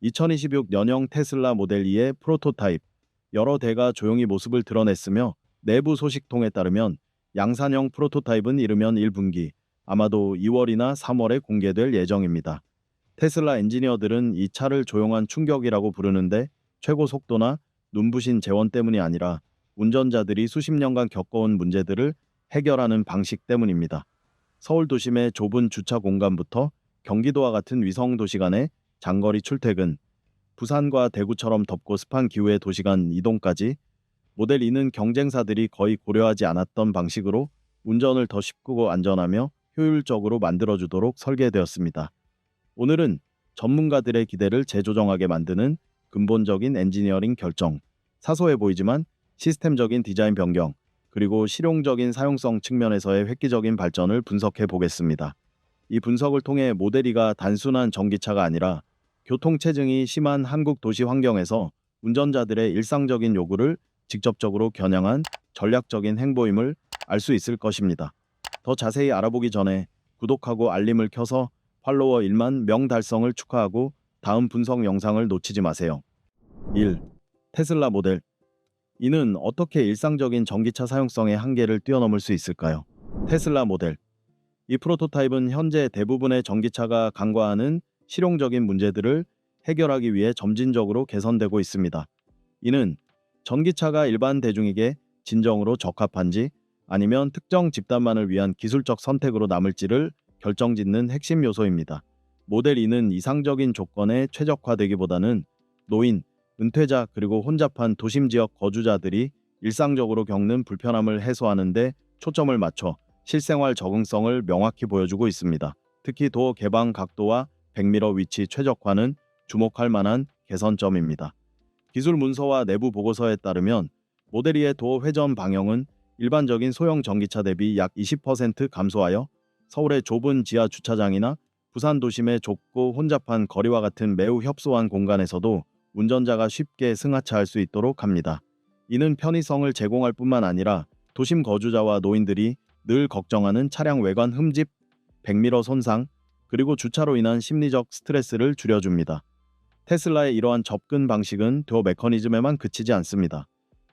2026년형 테슬라 모델 2의 프로토타입, 여러 대가 조용히 모습을 드러냈으며 내부 소식통에 따르면 양산형 프로토타입은 이르면 1분기, 아마도 2월이나 3월에 공개될 예정입니다. 테슬라 엔지니어들은 이 차를 조용한 충격이라고 부르는데 최고 속도나 눈부신 재원 때문이 아니라 운전자들이 수십 년간 겪어온 문제들을 해결하는 방식 때문입니다. 서울 도심의 좁은 주차 공간부터 경기도와 같은 위성 도시 간의 장거리 출퇴근, 부산과 대구처럼 덥고 습한 기후의 도시 간 이동까지 모델 2는 경쟁사들이 거의 고려하지 않았던 방식으로 운전을 더 쉽고 안전하며 효율적으로 만들어주도록 설계되었습니다. 오늘은 전문가들의 기대를 재조정하게 만드는 근본적인 엔지니어링 결정, 사소해 보이지만 시스템적인 디자인 변경, 그리고 실용적인 사용성 측면에서의 획기적인 발전을 분석해 보겠습니다. 이 분석을 통해 모델 2가 단순한 전기차가 아니라 교통체증이 심한 한국 도시 환경에서 운전자들의 일상적인 요구를 직접적으로 겨냥한 전략적인 행보임을 알 수 있을 것입니다. 더 자세히 알아보기 전에 구독하고 알림을 켜서 팔로워 1만 명 달성을 축하하고 다음 분석 영상을 놓치지 마세요. 1. 테슬라 모델 이는 어떻게 일상적인 전기차 사용성의 한계를 뛰어넘을 수 있을까요? 테슬라 모델 이 프로토타입은 현재 대부분의 전기차가 간과하는 실용적인 문제들을 해결하기 위해 점진적으로 개선되고 있습니다. 이는 전기차가 일반 대중에게 진정으로 적합한지 아니면 특정 집단만을 위한 기술적 선택으로 남을지를 결정짓는 핵심 요소입니다. 모델 2는 이상적인 조건에 최적화되기보다는 노인, 은퇴자 그리고 혼잡한 도심 지역 거주자들이 일상적으로 겪는 불편함을 해소하는 데 초점을 맞춰 실생활 적응성을 명확히 보여주고 있습니다. 특히 도어 개방 각도와 백미러 위치 최적화는 주목할 만한 개선점입니다. 기술 문서와 내부 보고서에 따르면 모델 2의 도어 회전 방향은 일반적인 소형 전기차 대비 약 20% 감소하여 서울의 좁은 지하 주차장이나 부산 도심의 좁고 혼잡한 거리와 같은 매우 협소한 공간에서도 운전자가 쉽게 승하차할 수 있도록 합니다. 이는 편의성을 제공할 뿐만 아니라 도심 거주자와 노인들이 늘 걱정하는 차량 외관 흠집, 백미러 손상, 그리고 주차로 인한 심리적 스트레스를 줄여줍니다. 테슬라의 이러한 접근 방식은 도어 메커니즘에만 그치지 않습니다.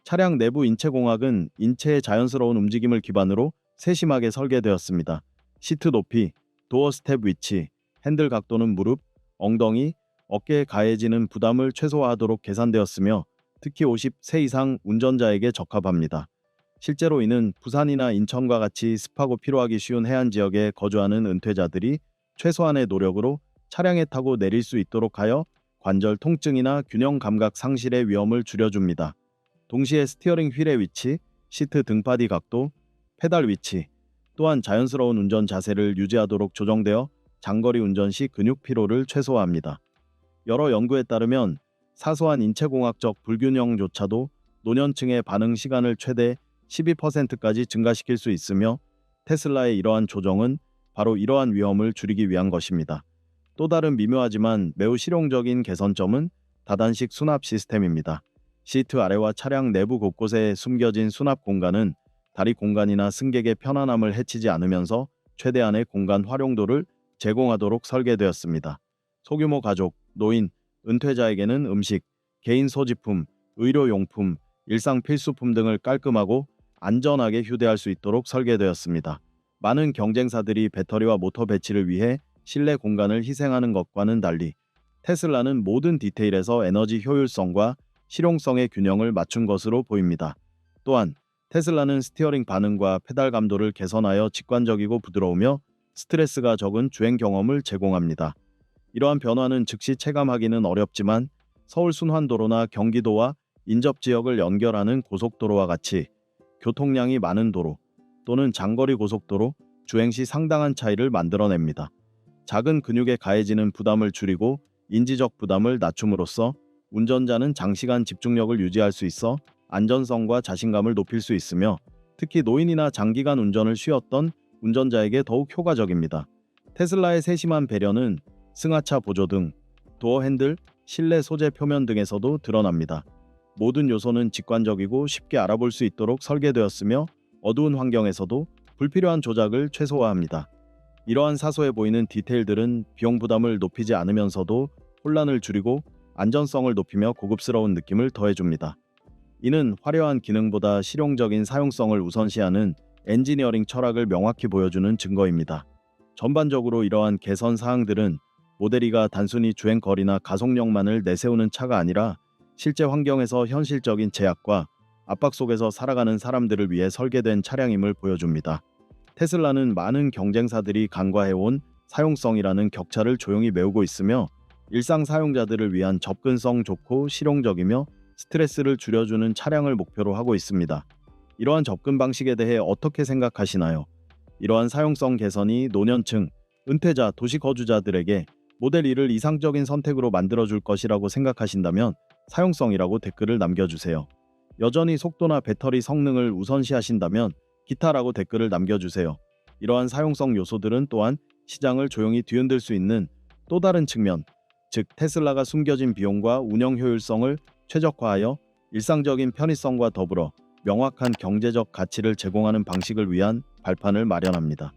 차량 내부 인체공학은 인체의 자연스러운 움직임을 기반으로 세심하게 설계되었습니다. 시트 높이, 도어 스텝 위치, 핸들 각도는 무릎, 엉덩이, 어깨에 가해지는 부담을 최소화하도록 계산되었으며 특히 50세 이상 운전자에게 적합합니다. 실제로 이는 부산이나 인천과 같이 습하고 피로하기 쉬운 해안 지역에 거주하는 은퇴자들이 최소한의 노력으로 차량에 타고 내릴 수 있도록 하여 관절 통증이나 균형 감각 상실의 위험을 줄여줍니다. 동시에 스티어링 휠의 위치, 시트 등받이 각도, 페달 위치, 또한 자연스러운 운전 자세를 유지하도록 조정되어 장거리 운전 시 근육 피로를 최소화합니다. 여러 연구에 따르면 사소한 인체공학적 불균형조차도 노년층의 반응 시간을 최대 12%까지 증가시킬 수 있으며 테슬라의 이러한 조정은 바로 이러한 위험을 줄이기 위한 것입니다. 또 다른 미묘하지만 매우 실용적인 개선점은 다단식 수납 시스템입니다. 시트 아래와 차량 내부 곳곳에 숨겨진 수납 공간은 다리 공간이나 승객의 편안함을 해치지 않으면서 최대한의 공간 활용도를 제공하도록 설계되었습니다. 소규모 가족, 노인, 은퇴자에게는 음식, 개인 소지품, 의료용품, 일상 필수품 등을 깔끔하고 안전하게 휴대할 수 있도록 설계되었습니다. 많은 경쟁사들이 배터리와 모터 배치를 위해 실내 공간을 희생하는 것과는 달리 테슬라는 모든 디테일에서 에너지 효율성과 실용성의 균형을 맞춘 것으로 보입니다. 또한 테슬라는 스티어링 반응과 페달 감도를 개선하여 직관적이고 부드러우며 스트레스가 적은 주행 경험을 제공합니다. 이러한 변화는 즉시 체감하기는 어렵지만 서울 순환도로나 경기도와 인접 지역을 연결하는 고속도로와 같이 교통량이 많은 도로 또는 장거리 고속도로 주행 시 상당한 차이를 만들어냅니다. 작은 근육에 가해지는 부담을 줄이고 인지적 부담을 낮춤으로써 운전자는 장시간 집중력을 유지할 수 있어 안전성과 자신감을 높일 수 있으며 특히 노인이나 장기간 운전을 쉬었던 운전자에게 더욱 효과적입니다. 테슬라의 세심한 배려는 승하차 보조 등 도어 핸들, 실내 소재 표면 등에서도 드러납니다. 모든 요소는 직관적이고 쉽게 알아볼 수 있도록 설계되었으며 어두운 환경에서도 불필요한 조작을 최소화합니다. 이러한 사소해 보이는 디테일들은 비용 부담을 높이지 않으면서도 혼란을 줄이고 안전성을 높이며 고급스러운 느낌을 더해줍니다. 이는 화려한 기능보다 실용적인 사용성을 우선시하는 엔지니어링 철학을 명확히 보여주는 증거입니다. 전반적으로 이러한 개선 사항들은 모델 E가 단순히 주행거리나 가속력만을 내세우는 차가 아니라 실제 환경에서 현실적인 제약과 압박 속에서 살아가는 사람들을 위해 설계된 차량임을 보여줍니다. 테슬라는 많은 경쟁사들이 간과해온 사용성이라는 격차를 조용히 메우고 있으며 일상 사용자들을 위한 접근성 좋고 실용적이며 스트레스를 줄여주는 차량을 목표로 하고 있습니다. 이러한 접근 방식에 대해 어떻게 생각하시나요? 이러한 사용성 개선이 노년층, 은퇴자, 도시 거주자들에게 모델 E를 이상적인 선택으로 만들어줄 것이라고 생각하신다면 사용성이라고 댓글을 남겨주세요. 여전히 속도나 배터리 성능을 우선시하신다면 기타라고 댓글을 남겨주세요. 이러한 사용성 요소들은 또한 시장을 조용히 뒤흔들 수 있는 또 다른 측면, 즉 테슬라가 숨겨진 비용과 운영 효율성을 최적화하여 일상적인 편의성과 더불어 명확한 경제적 가치를 제공하는 방식을 위한 발판을 마련합니다.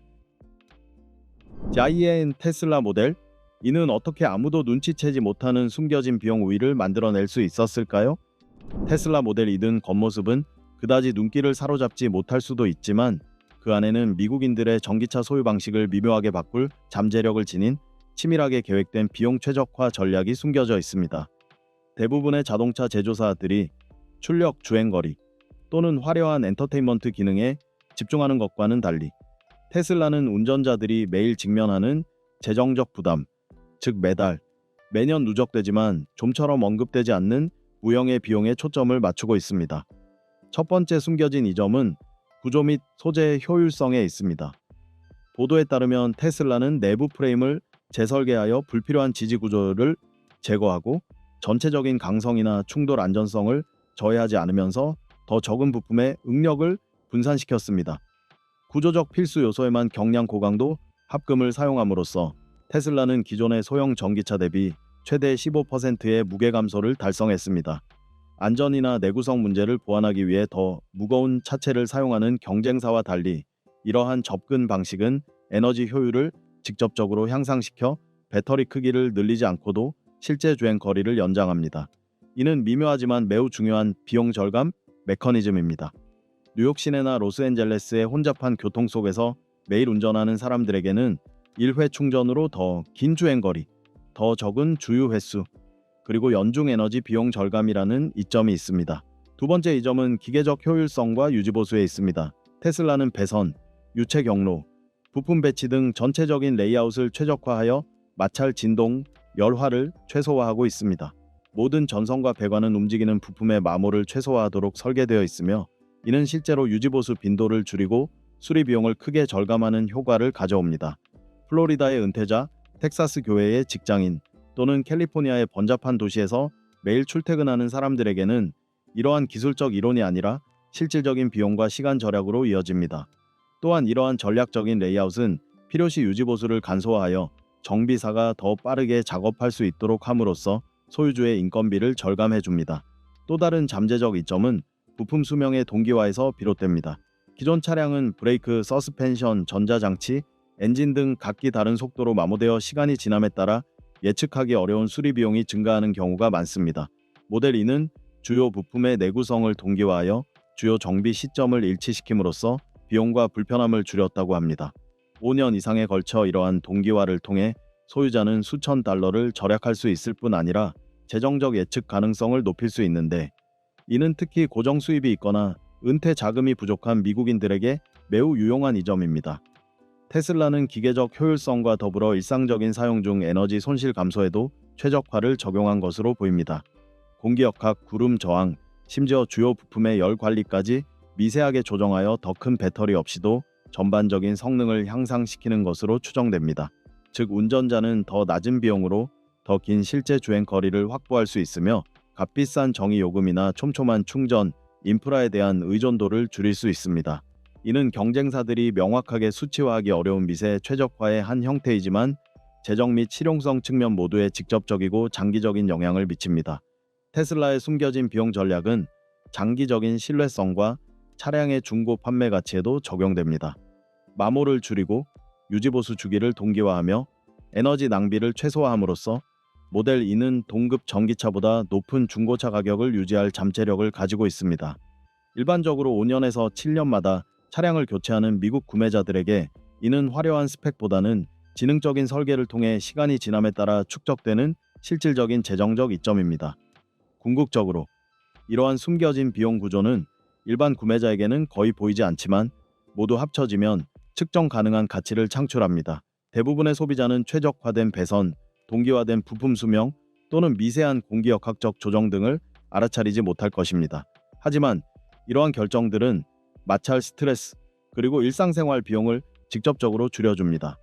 자이엔 테슬라 모델 이는 어떻게 아무도 눈치채지 못하는 숨겨진 비용 우위를 만들어낼 수 있었을까요? 테슬라 모델 2등 겉모습은 그다지 눈길을 사로잡지 못할 수도 있지만 그 안에는 미국인들의 전기차 소유 방식을 미묘하게 바꿀 잠재력을 지닌 치밀하게 계획된 비용 최적화 전략이 숨겨져 있습니다. 대부분의 자동차 제조사들이 출력, 주행거리 또는 화려한 엔터테인먼트 기능에 집중하는 것과는 달리 테슬라는 운전자들이 매일 직면하는 재정적 부담, 즉 매년 누적되지만 좀처럼 언급되지 않는 무형의 비용에 초점을 맞추고 있습니다. 첫 번째 숨겨진 이 점은 구조 및 소재의 효율성에 있습니다. 보도에 따르면 테슬라는 내부 프레임을 재설계하여 불필요한 지지 구조를 제거하고 전체적인 강성이나 충돌 안전성을 저해하지 않으면서 더 적은 부품의 응력을 분산시켰습니다. 구조적 필수 요소에만 경량 고강도 합금을 사용함으로써 테슬라는 기존의 소형 전기차 대비 최대 15%의 무게 감소를 달성했습니다. 안전이나 내구성 문제를 보완하기 위해 더 무거운 차체를 사용하는 경쟁사와 달리 이러한 접근 방식은 에너지 효율을 직접적으로 향상시켜 배터리 크기를 늘리지 않고도 실제 주행 거리를 연장합니다. 이는 미묘하지만 매우 중요한 비용 절감 메커니즘입니다. 뉴욕 시내나 로스앤젤레스의 혼잡한 교통 속에서 매일 운전하는 사람들에게는 1회 충전으로 더 긴 주행거리, 더 적은 주유 횟수, 그리고 연중 에너지 비용 절감이라는 이점이 있습니다. 두 번째 이점은 기계적 효율성과 유지보수에 있습니다. 테슬라는 배선, 유체 경로, 부품 배치 등 전체적인 레이아웃을 최적화하여 마찰 진동, 열화를 최소화하고 있습니다. 모든 전선과 배관은 움직이는 부품의 마모를 최소화하도록 설계되어 있으며 이는 실제로 유지보수 빈도를 줄이고 수리 비용을 크게 절감하는 효과를 가져옵니다. 플로리다의 은퇴자, 텍사스 교회의 직장인 또는 캘리포니아의 번잡한 도시에서 매일 출퇴근하는 사람들에게는 이러한 기술적 이론이 아니라 실질적인 비용과 시간 절약으로 이어집니다. 또한 이러한 전략적인 레이아웃은 필요시 유지보수를 간소화하여 정비사가 더 빠르게 작업할 수 있도록 함으로써 소유주의 인건비를 절감해줍니다. 또 다른 잠재적 이점은 부품 수명의 동기화에서 비롯됩니다. 기존 차량은 브레이크, 서스펜션, 전자장치, 엔진 등 각기 다른 속도로 마모되어 시간이 지남에 따라 예측하기 어려운 수리 비용이 증가하는 경우가 많습니다. 모델 E는 주요 부품의 내구성을 동기화하여 주요 정비 시점을 일치시킴으로써 비용과 불편함을 줄였다고 합니다. 5년 이상에 걸쳐 이러한 동기화를 통해 소유자는 수천 달러를 절약할 수 있을 뿐 아니라 재정적 예측 가능성을 높일 수 있는데 이는 특히 고정 수입이 있거나 은퇴 자금이 부족한 미국인들에게 매우 유용한 이점입니다. 테슬라는 기계적 효율성과 더불어 일상적인 사용 중 에너지 손실 감소에도 최적화를 적용한 것으로 보입니다. 공기역학, 구름 저항, 심지어 주요 부품의 열 관리까지 미세하게 조정하여 더 큰 배터리 없이도 전반적인 성능을 향상시키는 것으로 추정됩니다. 즉 운전자는 더 낮은 비용으로 더 긴 실제 주행 거리를 확보할 수 있으며 값비싼 정의 요금이나 촘촘한 충전, 인프라에 대한 의존도를 줄일 수 있습니다. 이는 경쟁사들이 명확하게 수치화하기 어려운 미세 최적화의 한 형태이지만 재정 및 실용성 측면 모두에 직접적이고 장기적인 영향을 미칩니다. 테슬라의 숨겨진 비용 전략은 장기적인 신뢰성과 차량의 중고 판매 가치에도 적용됩니다. 마모를 줄이고 유지보수 주기를 동기화하며 에너지 낭비를 최소화함으로써 모델 E는 동급 전기차보다 높은 중고차 가격을 유지할 잠재력을 가지고 있습니다. 일반적으로 5년에서 7년마다 차량을 교체하는 미국 구매자들에게 이는 화려한 스펙보다는 지능적인 설계를 통해 시간이 지남에 따라 축적되는 실질적인 재정적 이점입니다. 궁극적으로 이러한 숨겨진 비용 구조는 일반 구매자에게는 거의 보이지 않지만 모두 합쳐지면 측정 가능한 가치를 창출합니다. 대부분의 소비자는 최적화된 배선, 동기화된 부품 수명 또는 미세한 공기역학적 조정 등을 알아차리지 못할 것입니다. 하지만 이러한 결정들은 마찰 스트레스 그리고 일상생활 비용을 직접적으로 줄여줍니다.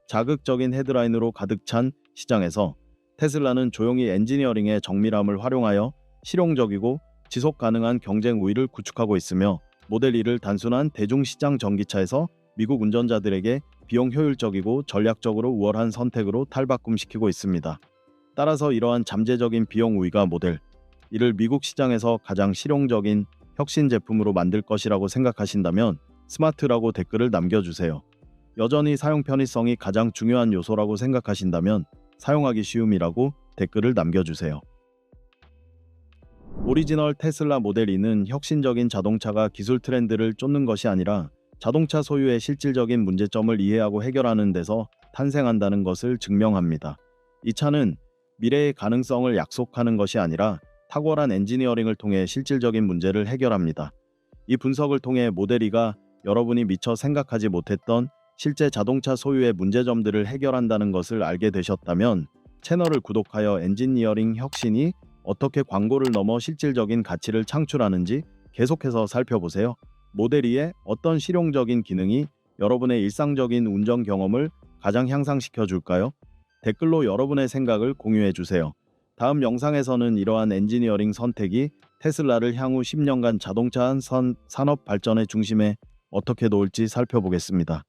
자극적인 헤드라인으로 가득 찬 시장에서 테슬라는 조용히 엔지니어링의 정밀함을 활용하여 실용적이고 지속 가능한 경쟁 우위를 구축하고 있으며 모델 E를 단순한 대중시장 전기차에서 미국 운전자들에게 비용 효율적이고 전략적으로 우월한 선택으로 탈바꿈시키고 있습니다. 따라서 이러한 잠재적인 비용 우위가 모델 E를 미국 시장에서 가장 실용적인 혁신 제품으로 만들 것이라고 생각하신다면 스마트라고 댓글을 남겨주세요. 여전히 사용 편의성이 가장 중요한 요소라고 생각하신다면 사용하기 쉬움이라고 댓글을 남겨주세요. 오리지널 테슬라 모델 E는 혁신적인 자동차가 기술 트렌드를 쫓는 것이 아니라 자동차 소유의 실질적인 문제점을 이해하고 해결하는 데서 탄생한다는 것을 증명합니다. 이 차는 미래의 가능성을 약속하는 것이 아니라 탁월한 엔지니어링을 통해 실질적인 문제를 해결합니다. 이 분석을 통해 모델 E가 여러분이 미처 생각하지 못했던 실제 자동차 소유의 문제점들을 해결한다는 것을 알게 되셨다면 채널을 구독하여 엔지니어링 혁신이 어떻게 광고를 넘어 실질적인 가치를 창출하는지 계속해서 살펴보세요. 모델 E의 어떤 실용적인 기능이 여러분의 일상적인 운전 경험을 가장 향상시켜 줄까요? 댓글로 여러분의 생각을 공유해 주세요. 다음 영상에서는 이러한 엔지니어링 선택이 테슬라를 향후 10년간 자동차 산업 발전의 중심에 어떻게 놓을지 살펴보겠습니다.